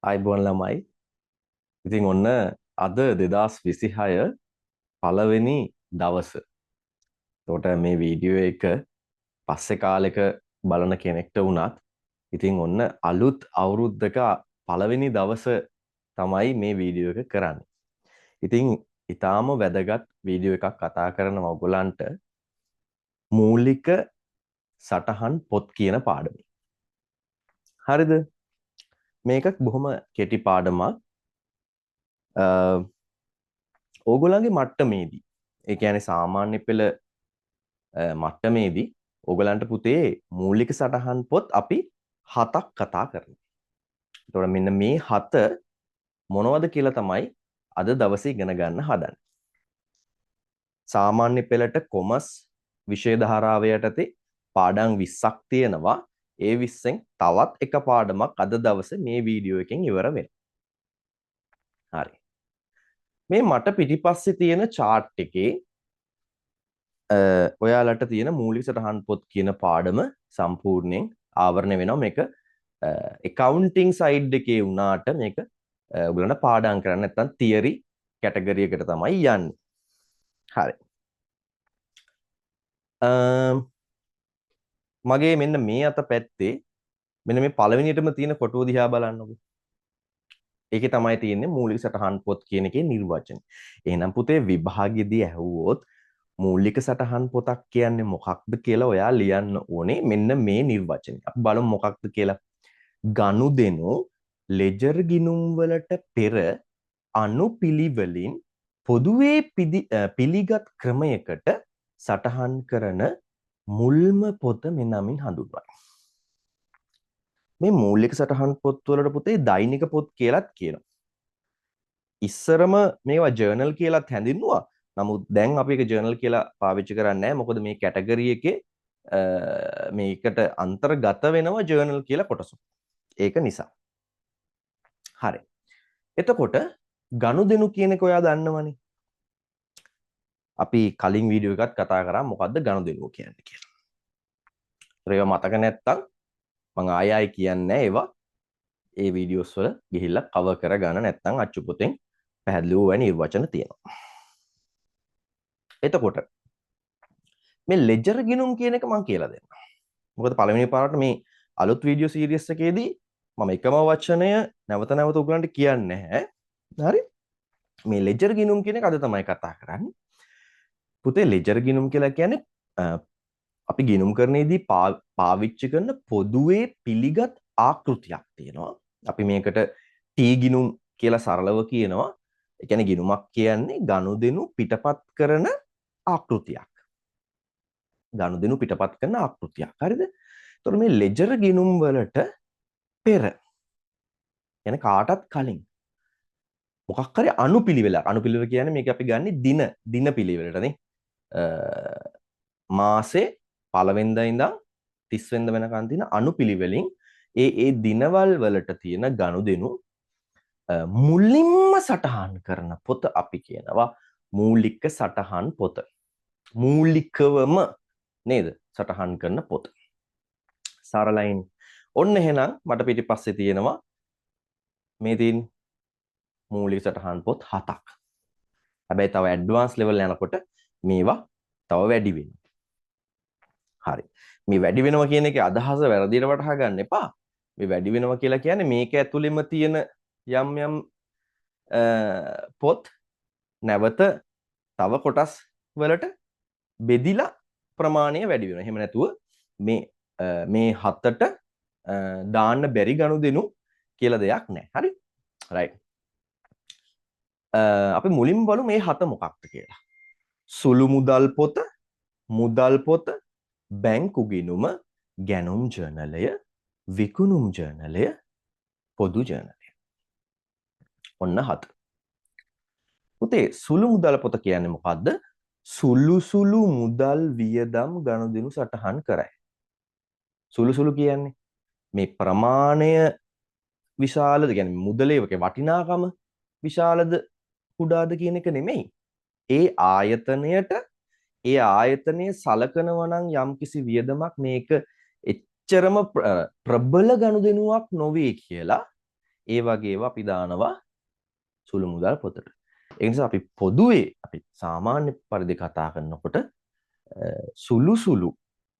අයිබෝන් ළමයි. ඉතින් ඔන්න අද 2026 පළවෙනි දවස. එතකොට මේ වීඩියෝ එක පස්සේ කාලෙක බලන කෙනෙක්ට වුණත් ඉතින් ඔන්න අලුත් අවුරුද්දක පළවෙනි දවස තමයි මේ වීඩියෝ එක කරන්නේ. ඉතින් ඊටාම වැදගත් වීඩියෝ එකක් කතා කරනවා ඔයගලන්ට මූලික සටහන් පොත් කියන පාඩමේ. හරිද? මේක බොහොම කෙටි පාඩමක්. ඕගොල්ලන්ගේ මට්ටමේදී ඒ කියන්නේ සාමාන්‍ය පෙළ මට්ටමේදී ඕගලන්ට පුතේ මූලික සටහන් පොත් අපි 7ක් කතා කරනවා. එතකොට මෙන්න මේ 7 මොනවද කියලා තමයි අද දවසේ ඉගෙන ගන්න හදන්නේ. සාමාන්‍ය පෙළට කොමර්ස් විෂය ධාරාව යටතේ පාඩම් 20ක් තියෙනවා. ඒ 20න් තවත් එක පාඩමක් අද දවසේ මේ වීඩියෝ එකෙන් ඉවර වෙනවා. හරි. මේ මට පිටිපස්සේ තියෙන chart එකේ ඔයාලට තියෙන මූලික සටහන් පොත් කියන පාඩම සම්පූර්ණයෙන් ආවරණය වෙනවා. මේක accounting side එකේ වුණාට මේක ඔයගලන්ට පාඩම් කරන්න නැත්නම් theory කැටගරි එකට තමයි යන්නේ. හරි. මගේ මෙන්න මේ අත පැත්තේ මෙන්න මේ පළවෙනියටම තියෙන කොටුව දිහා බලන්නකෝ. ඒකේ තමයි තියෙන්නේ මූලික සටහන් පොත් කියන එකේ නිර්වචනය. එහෙනම් පුතේ විභාගෙදී ඇහුවොත් මූලික සටහන් පොතක් කියන්නේ මොකක්ද කියලා ඔයා ලියන්න ඕනේ මෙන්න මේ නිර්වචනය. අපි බලමු මොකක්ද කියලා. ගනුදෙනු ලෙජර් ගිණුම් වලට පෙර අනුපිළිවෙලින් පොදුවේ පිළිගත් ක්‍රමයකට සටහන් කරන මුල්ම පොත මෙනමින් හඳුන්වයි. මේ මූලික සටහන් පොත් වලට පුතේ දෛනික පොත් කියලාත් කියනවා. ඉස්සරම මේවා ජර්නල් කියලාත් හැඳින්වුවා. නමුත් දැන් අපි ඒක ජර්නල් කියලා පාවිච්චි කරන්නේ නැහැ. මොකද මේ කැටගරි එකේ මේකට අන්තර්ගත වෙනවා ජර්නල් කියලා කොටස. ඒක නිසා. හරි. එතකොට ගනුදෙනු කියන එක ඔයා දන්නවනේ. අපි කලින් වීඩියෝ එකත් කතා කරා මොකද්ද ගනුදෙනුව කියන්නේ කියලා. ඒවා මතක නැත්තම් මම ආයෙ කියන්නේ ඒවා ඒ වීඩියෝස් වල ගිහිල්ලා කවර් කරගන්න නැත්නම් අච්චු පොතෙන් පැහැදිලිව වෙන නිර්වචන තියෙනවා. එතකොට මේ ලෙජර් ගිණුම් කියන එක මම කියලා දෙන්නම්. මොකද පළවෙනි පාරට මේ අලුත් වීඩියෝ සීරීස් එකේදී මම එකම වචනය නැවත නැවත උගලන්ට කියන්නේ නැහැ. හරි? මේ ලෙජර් ගිණුම් කියන එක අද තමයි කතා කරන්නේ. පුතේ ලෙජර් ගිණුම් කියලා කියන්නේ අපි ගිණුම් කරන්නේදී පාවිච්චි කරන පොදුවේ පිළිගත් ආකෘතියක් තියෙනවා. අපි මේකට T ගිණුම් කියලා සරලව කියනවා. ඒ කියන්නේ ගිණුමක් කියන්නේ ගනුදෙනු පිටපත් කරන ආකෘතියක්. ගනුදෙනු පිටපත් කරන ආකෘතියක්. හරිද? එතකොට මේ ලෙජර් ගිණුම් වලට පෙර يعني කාටත් කලින් මොකක් හරි අනුපිළිවෙලක්. අනුපිළිවෙල කියන්නේ මේක අපි ගන්නේ දින පිළිවෙලටනේ. මාසේ පළවෙනිදා ඉඳන් 30 වෙනිදා වෙනකන් තියෙන අනුපිළිවෙලින් ඒ දිනවල් වලට තියෙන ගනුදෙනු මුලින්ම සටහන් කරන පොත අපි කියනවා මූලික සටහන් පොත. මූලිකවම නේද සටහන් කරන පොත. සරලයින්. ඔන්න එහෙනම් මට පිටිපස්සේ තියෙනවා මේ තියෙන මූලික සටහන් පොත් 7ක්. හැබැයි තව ඇඩ්වාන්ස් ලෙවල් යනකොට මේවා තව වැඩි වෙනවා. හරි. මේ වැඩි වෙනවා කියන එකේ අදහස වැරදියට වටහා ගන්න එපා. මේ වැඩි වෙනවා කියලා කියන්නේ මේක ඇතුළෙම තියෙන යම් පොත් නැවත තව කොටස් වලට බෙදිලා ප්‍රමාණය වැඩි වෙනවා. එහෙම නැතුව මේ 7ට දාන්න බැරි ගනුදෙනු කියලා දෙයක් නැහැ. හරි? රයිට්. අපි මුලින්ම බලමු මේ 7 මොකක්ද කියලා. සුළු මුදල් පොත, මුදල් පොත, බැංකු ගිණුම, ගැනුම් ජර්නලය, විකුණුම් ජර්නලය, පොදු ජර්නලය. ඔන්න 7. පුතේ සුළු මුදල් පොත කියන්නේ මොකද්ද? සුළු මුදල් වියදම් ගනුදෙනු සටහන් කරයි. සුළු කියන්නේ මේ ප්‍රමාණය විශාලද කියන්නේ මුදලේ වටිනාකම විශාලද කුඩාද කියන එක නෙමෙයි. ඒ ආයතනයේ සලකනවා නම් යම්කිසි වියදමක් මේක එච්චරම ප්‍රබල ගනුදෙනුවක් නොවේ කියලා ඒ වගේ ඒවා අපි දානවා සුළු මුදල් පොතට. ඒ නිසා අපි පොදුවේ අපි සාමාන්‍ය පරිදි කතා කරනකොට සුළු සුළු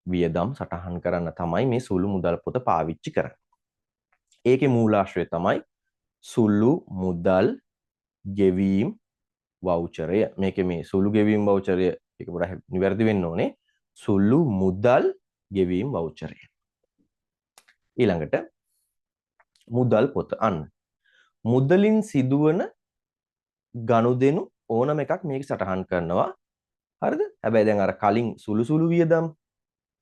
වියදම් සටහන් කරන්න තමයි මේ සුළු මුදල් පොත පාවිච්චි කරන්නේ. ඒකේ මූලාශ්‍රය තමයි සුළු මුදල් ගෙවීම් වවුචරය. මේකේ මේ සුළු ගෙවීම් වවුචරය එක පොඩ්ඩක් නිවැරදි වෙන්න ඕනේ. සුළු මුදල් ගෙවීම් වවුචරය. ඊළඟට මුදල් පොත. අන්න මුදලින් සිදුවන ගනුදෙනු ඕනම එකක් මේක සටහන් කරනවා. හරිද? හැබැයි දැන් අර කලින් සුළු සුළු වියදම්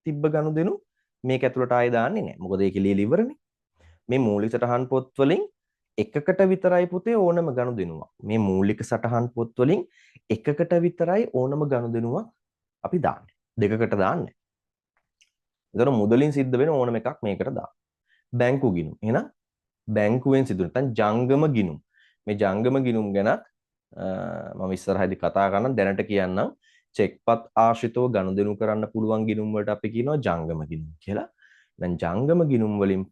තිබ්බ ගනුදෙනු මේක ඇතුළට ආයෙ දාන්නේ නැහැ. මොකද ඒකේ ලියලා ඉවරනේ. මේ මූලික සටහන් පොත් වලින් එකකට විතරයි පුතේ ඕනම ගනුදෙනුවක්. මේ මූලික සටහන් පොත් වලින් එකකට විතරයි ඕනම ගනුදෙනුවක් අපි දාන්නේ. දෙකකට දාන්නේ. ඒතර මුදලින් සිද්ධ වෙන ඕනම එකක් මේකට දාන්න. බැංකු ගිණුම්. එහෙනම් බැංකුවෙන් සිදු නැත්නම් ජංගම ගිණුම්. මේ ජංගම ගිණුම් ගැන මම ඉස්සරහදී කතා කරනම් දැනට කියන්නම් චෙක්පත් ආශ්‍රිතව ගනුදෙනු කරන්න පුළුවන් ගිණුම් වලට අපි කියනවා ජංගම ගිණුම් කියලා. දැන් ජංගම ගිණුම් වලින්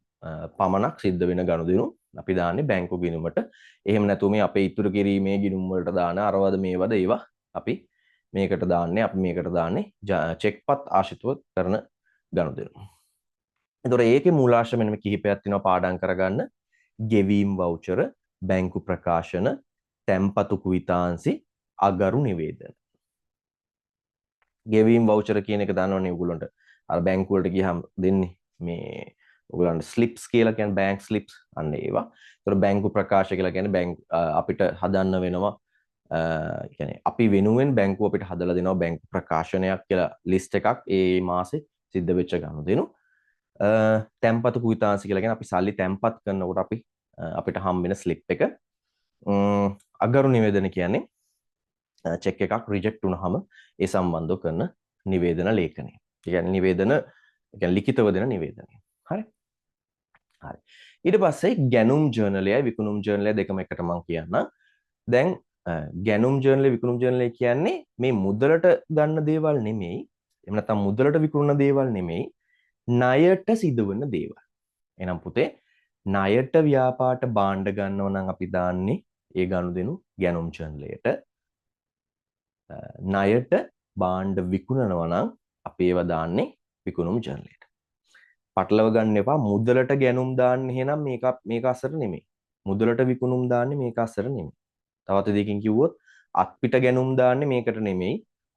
පමණක් සිද්ධ වෙන ගනුදෙනු අපි දාන්නේ බැංකු ගිණුමට. එහෙම නැතුව මේ අපේ ඉතුරු කිරීමේ ගිණුම් වලට දාන අරවද මේවද ඒවා අපි මේකට දාන්නේ චෙක්පත් ආශ්‍රිතව කරන ගනුදෙනු. එතකොට ඒකේ මූලාශ්‍ර මෙන්න මේ කිහිපයක් තියෙනවා පාඩම් කරගන්න. ගෙවීම් වවුචර, බැංකු ප්‍රකාශන, තැන්පතු කුයිතාන්සි, අගරු නිවේදන. ගෙවීම් වවුචර කියන එක දන්නවනේ ඔයගොල්ලන්ට. අර බැංකු වලට ගියහම දෙන්නේ මේ ඔයගොල්ලන්ට ස්ලිප්ස් කියලා කියන්නේ බැංක් ස්ලිප්ස් අන්න ඒවා. ඒතකොට බැංකු ප්‍රකාශ කියලා කියන්නේ අපිට හදන්න වෙනවා කියන්නේ අපි වෙනුවෙන් බැංකුව අපිට හදලා දෙනවා බැංකු ප්‍රකාශනයක් කියලා ලිස්ට් එකක් ඒ මාසේ සිද්ධ වෙච්ච ගනුදෙනු. තැන්පතු කුයිතාන්සි කියලා කියන්නේ අපි සල්ලි තැන්පත් කරනකොට අපිට හම් වෙන ස්ලිප් එක. අගරු නිවේදන කියන්නේ චෙක් එකක් රිජෙක්ට් වුණාම ඒ සම්බන්ධව කරන නිවේදන ලේඛනය. ඒ කියන්නේ නිවේදන ලිඛිතව දෙන නිවේදනය. හරි. හරි. ඊට පස්සේ ගැනුම් ජර්නලයයි විකුණුම් ජර්නලය දෙකම එකට මම කියන්න. දැන් ගැනුම් ජර්නලය විකුණුම් ජර්නලය කියන්නේ මේ මුදලට ගන්න දේවල් නෙමෙයි. එහෙම නැත්නම් මුදලට විකුණන දේවල් නෙමෙයි. ණයට සිදුවන දේවල්. එහෙනම් පුතේ ණයට ව්‍යාපාරට භාණ්ඩ ගන්නව නම් අපි දාන්නේ ඒ ගනුදෙනු ගැනුම් ජර්නලයට. ණයට භාණ්ඩ විකුණනවා නම් අපි ඒව දාන්නේ විකුණුම් ජර්නලයට. පටලව ගන්න එපා මුදලට ගැනුම් දාන්නේ එහෙනම් මේක අසර නෙමෙයි. මුදලට විකුණුම් දාන්නේ මේක අසර නෙමෙයි. තවත් දෙයකින් කිව්වොත් අත්පිට ගැනුම් දාන්නේ මේකට නෙමෙයි.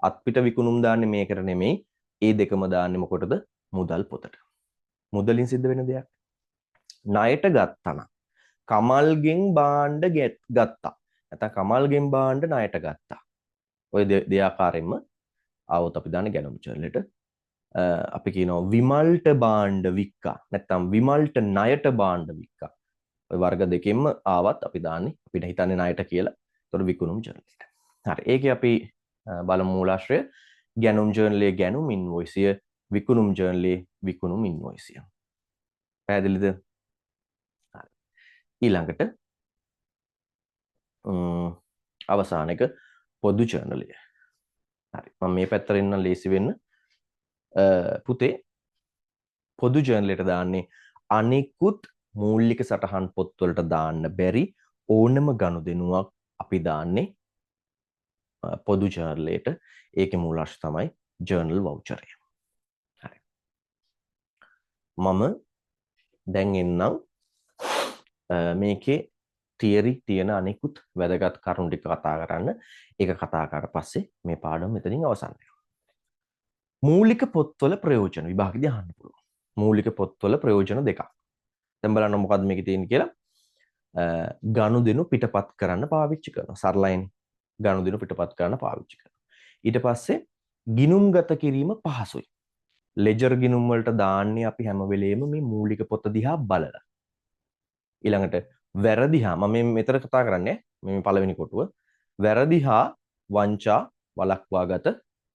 අත්පිට විකුණුම් දාන්නේ මේකට නෙමෙයි. ඒ දෙකම දාන්නේ මොකටද? මුදල් පොතට. මුදලින් සිද්ධ වෙන දෙයක්. ණයට ගත්තා නම් කමල්ගෙන් භාණ්ඩ ගත්තා. නැත්නම් කමල්ගෙන් භාණ්ඩ ණයට ගත්තා. ඔය දෙආකාරයෙන්ම ආවොත් අපි දාන්නේ ගැනුම් ජර්නලයට. අපි කියනවා විමල්ට භාණ්ඩ වික්කා. නැත්නම් විමල්ට ණයට භාණ්ඩ වික්කා. ඔය වර්ග දෙකෙන්ම ආවත් අපි දාන්නේ අපිට හිතන්නේ ණයට කියලා. ඒතකොට විකුණුම් ජර්නලයට. හරි. ඒකේ අපි බලමු මූලාශ්‍රය ගැනුම් ජර්නලයේ ගැනුම් ඉන්වොයිසිය, විකුණුම් ජර්නලයේ විකුණුම් ඉන්වොයිසිය. පැහැදිලිද? හරි. ඊළඟට අවසාන එක පොදු ජර්නලය. හරි. මම මේ පැත්තට එන්න ලේසි වෙන්න. පුතේ පොදු ජර්නලයට දාන්නේ අනිකුත් මූලික සටහන් පොත්වලට දාන්න බැරි ඕනම ගනුදෙනුවක් අපි දාන්නේ පොදු ජර්නලයට. ඒකේ මූලාශ්‍රය තමයි ජර්නල් වවුචරය. හරි. මම දැන් එන්නම් මේකේ තියරි තියෙන අනිකුත් වැදගත් කරුණු ටික කතා කරන්න. ඒක කතා කරලා පස්සේ මේ පාඩම මෙතනින් අවසන් වෙනවා. මූලික පොත්වල ප්‍රයෝජන විභාගෙදී අහන්න පුළුවන්. මූලික පොත්වල ප්‍රයෝජන දෙකක්. දැන් බලන්න මොකද්ද මේකේ තියෙන්නේ කියලා. ගනුදෙනු පිටපත් කරන්න පාවිච්චි කරනවා. සරලයින් ගනුදෙනු පිටපත් කරන්න පාවිච්චි කරනවා. ඊට පස්සේ ගිණුම්ගත කිරීම පහසුයි. ලෙජර් ගිණුම් වලට දාන්නේ අපි හැම වෙලේම මේ මූලික පොත දිහා බලලා. ඊළඟට වැරදි හා මම මෙතන කතා කරන්නේ මේ පළවෙනි කොටුව. වැරදි හා වංචා වළක්වාගත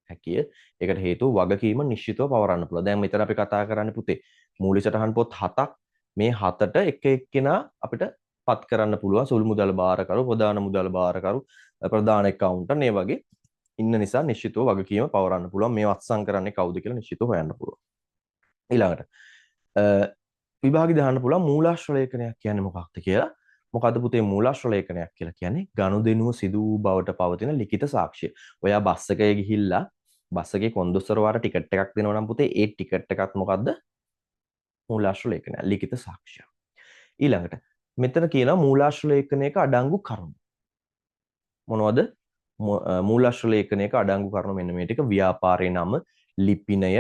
හැකිය. ඒකට හේතුව වගකීම නිශ්චිතව පවරන්න පුළුවන්. දැන් මෙතන අපි කතා කරන්නේ පුතේ මූලික සටහන් පොත් 7ක්. මේ 7ට එක එක්කෙනා අපිට පත් කරන්න පුළුවන්. සුළු මුදල් බාරකරු, ප්‍රධාන මුදල් බාරකරු, ප්‍රධාන ඇකවුන්ටන්ට් මේ වගේ ඉන්න නිසා නිශ්චිතව වගකීම පවරන්න පුළුවන්. මේ වත්සන් කරන්නේ කවුද කියලා නිශ්චිතව හොයන්න පුළුවන්. ඊළඟට විභාගෙ දාන්න පුළුවන් මූලාශ්‍ර ලේඛනයක් කියන්නේ මොකක්ද කියලා. මොකද්ද පුතේ මූලාශ්‍ර ලේඛනයක් කියලා කියන්නේ? ගනුදෙනුව සිදු වූ බවට පවතින ලිඛිත සාක්ෂිය. ඔයා බස් එකේ ගිහිල්ලා බස් එකේ කොන්දොස්තර වාට ටිකට් එකක් දෙනවා නම් පුතේ ඒ ටිකට් එකත් මොකද්ද? මූලාශ්‍ර ලේඛනය. ලිඛිත සාක්ෂිය. ඊළඟට මෙතන කියනවා මූලාශ්‍ර ලේඛනයක අඩංගු කරුණු. මොනවද? මූලාශ්‍ර ලේඛනයක අඩංගු කරුණු මෙන්න මේ ටික ව්‍යාපාරයේ නම, ලිපිනය,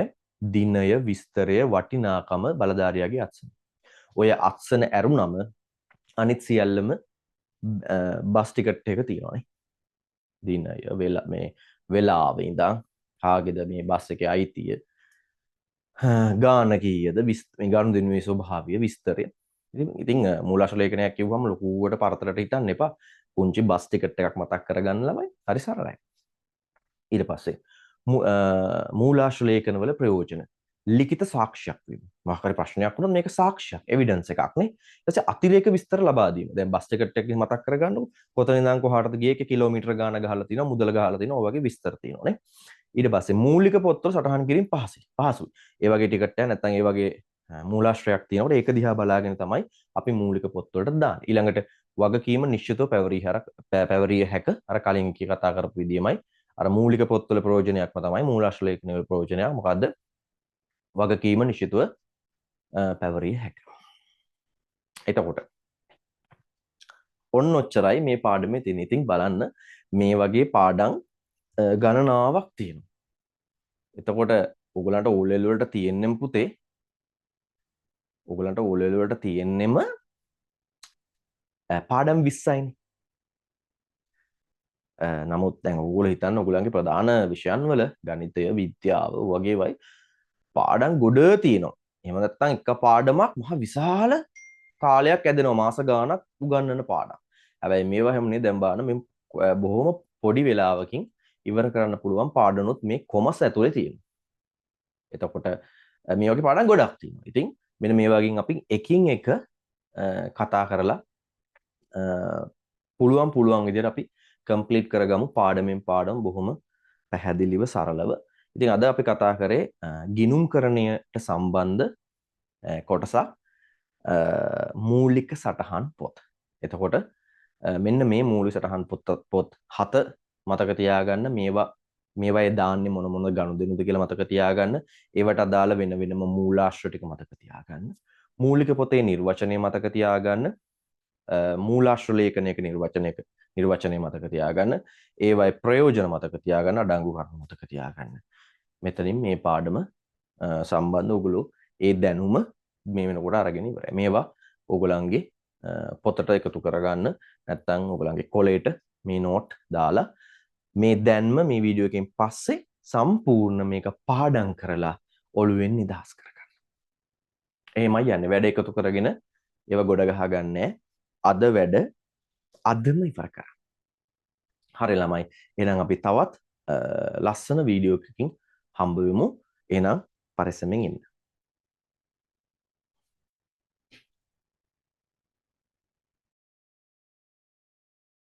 දිනය, විස්තරය, වටිනාකම, බලධාරියාගේ අත්සන. ඔය අත්සන ඇරුණම අනිත් සියල්ලම බස් ටිකට් එක තියෙනවානේ. දිනය, මේ වෙලාව ඉඳන් කාගේද මේ බස් එකේ අයිතිය, ගාන කීයද, මේ ගනුදෙනුවේ ස්වභාවය, විස්තරය. ඉතින් මූලාශ්‍ර ලේඛනයක් කිව්වම ලොකුවට පරතරට හිතන්න එපා. පුංචි බස් ටිකට් එකක් මතක් කරගන්න ළමයි. හරි සරලයි. ඊට පස්සේ මූලාශ්‍ර ලේඛනවල ප්‍රයෝජන. ලිඛිත සාක්ෂියක් වීම. මොකක් හරි ප්‍රශ්නයක් වුණොත් මේක සාක්ෂියක්, එවිඩන්ස් එකක් නේ. ඊට පස්සේ අතිරේක විස්තර ලබා දීම. දැන් බස් ටිකට් එක මතක් කරගන්නකො. කොතන ඉඳන් කොහාටද ගියේ, කිලෝමීටර ගාන ගහලා තිනවා, මුදල ගහලා තිනවා, ඔය වගේ විස්තර තියෙනවා නේ. ඊට පස්සේ මූලික පොත්වල සටහන් කිරීම පහසුයි. ඒ වගේ ටිකට් එක නැත්නම් ඒ වගේ මූලාශ්‍රයක් තියෙනකොට ඒක දිහා බලාගෙන තමයි අපි මූලික පොත්වලට දාන්නේ. ඊළඟට වගකීම නිශ්චිතව පැවරිය හැක. අර කලින් කතා කරපු විදියමයි. අර මූලික පොත්වල ප්‍රයෝජනයක්ම තමයි මූලාශ්‍ර ලේඛනවල ප්‍රයෝජනයක්. මොකද්ද? වගකීම නිශ්චිතව පැවරිය හැක. එතකොට ඔන්න ඔච්චරයි මේ පාඩමේ තියෙන. ඉතින් බලන්න මේ වගේ පාඩම් ගණනාවක් තියෙනවා. එතකොට ඔයගලන්ට O level වලට තියෙන්නෙම පුතේ ඔයගලන්ට O level වලට තියෙන්නෙම පාඩම් 20යිනේ. නමුත් දැන් ඔයගොල්ලෝ හිතන්න ඔයගලන්ගේ ප්‍රධාන විෂයන් වල ගණිතය, විද්‍යාව වගේවයි පාඩම් ගොඩ තියෙනවා. එහෙම නැත්නම් එක පාඩමක් මහ විශාල කාලයක් ඇදෙනවා, මාස ගාණක් උගන්වන පාඩම්. හැබැයි මේවා හැමනේ දැන් බලන්න මේ බොහොම පොඩි වෙලාවකින් ඉවර කරන්න පුළුවන් පාඩනුත් මේ කොමස් ඇතුලේ තියෙනවා. එතකොට මේ වගේ පාඩම් ගොඩක් තියෙනවා. ඉතින් මෙන්න මේ වගේ අපි එකින් එක කතා කරලා පුළුවන් විදිහට අපි කම්ප්ලීට් කරගමු පාඩමෙන් පාඩම බොහොම පැහැදිලිව සරලව. ඉතින් අද අපි කතා කරේ ගිණුම්කරණයට සම්බන්ධ කොටසක් මූලික සටහන් පොත්. එතකොට මෙන්න මේ මූලික සටහන් පොත් 7 මතක තියාගන්න. මේවායේ දාන්නේ මොන ගනුදෙනුද කියලා මතක තියාගන්න. ඒවට අදාළ වෙන වෙනම මූලාශ්‍ර ටික මතක තියාගන්න. මූලික පොතේ නිර්වචනය මතක තියාගන්න. මූලාශ්‍ර ලේඛනයක නිර්වචනය මතක තියාගන්න. ඒවයි ප්‍රයෝජන මතක තියාගන්න. අඩංගු කරුණු මතක තියාගන්න. මෙතනින් මේ පාඩම සම්බන්ධ ඔයගොල්ලෝ ඒ දැනුම මේ වෙනකොට අරගෙන ඉවරයි. මේවා ඔයගොල්ලන්ගේ පොතට එකතු කරගන්න. නැත්නම් ඔයගොල්ලන්ගේ කොලේට මේ නෝට් දාලා මේ දැන්ම මේ වීඩියෝ එකෙන් පස්සේ සම්පූර්ණ මේක පාඩම් කරලා ඔළුවෙන් නිදහස් කරගන්න. එහෙමයි යන්නේ. වැඩ එකතු කරගෙන ඒව ගොඩ ගහගන්නේ. අද වැඩ අදම ඉවර කරා. හරි ළමයි. එහෙනම් අපි තවත් ලස්සන වීඩියෝ එකකින් හම්බ වෙමු. එහෙනම් පරිස්සමෙන් ඉන්න.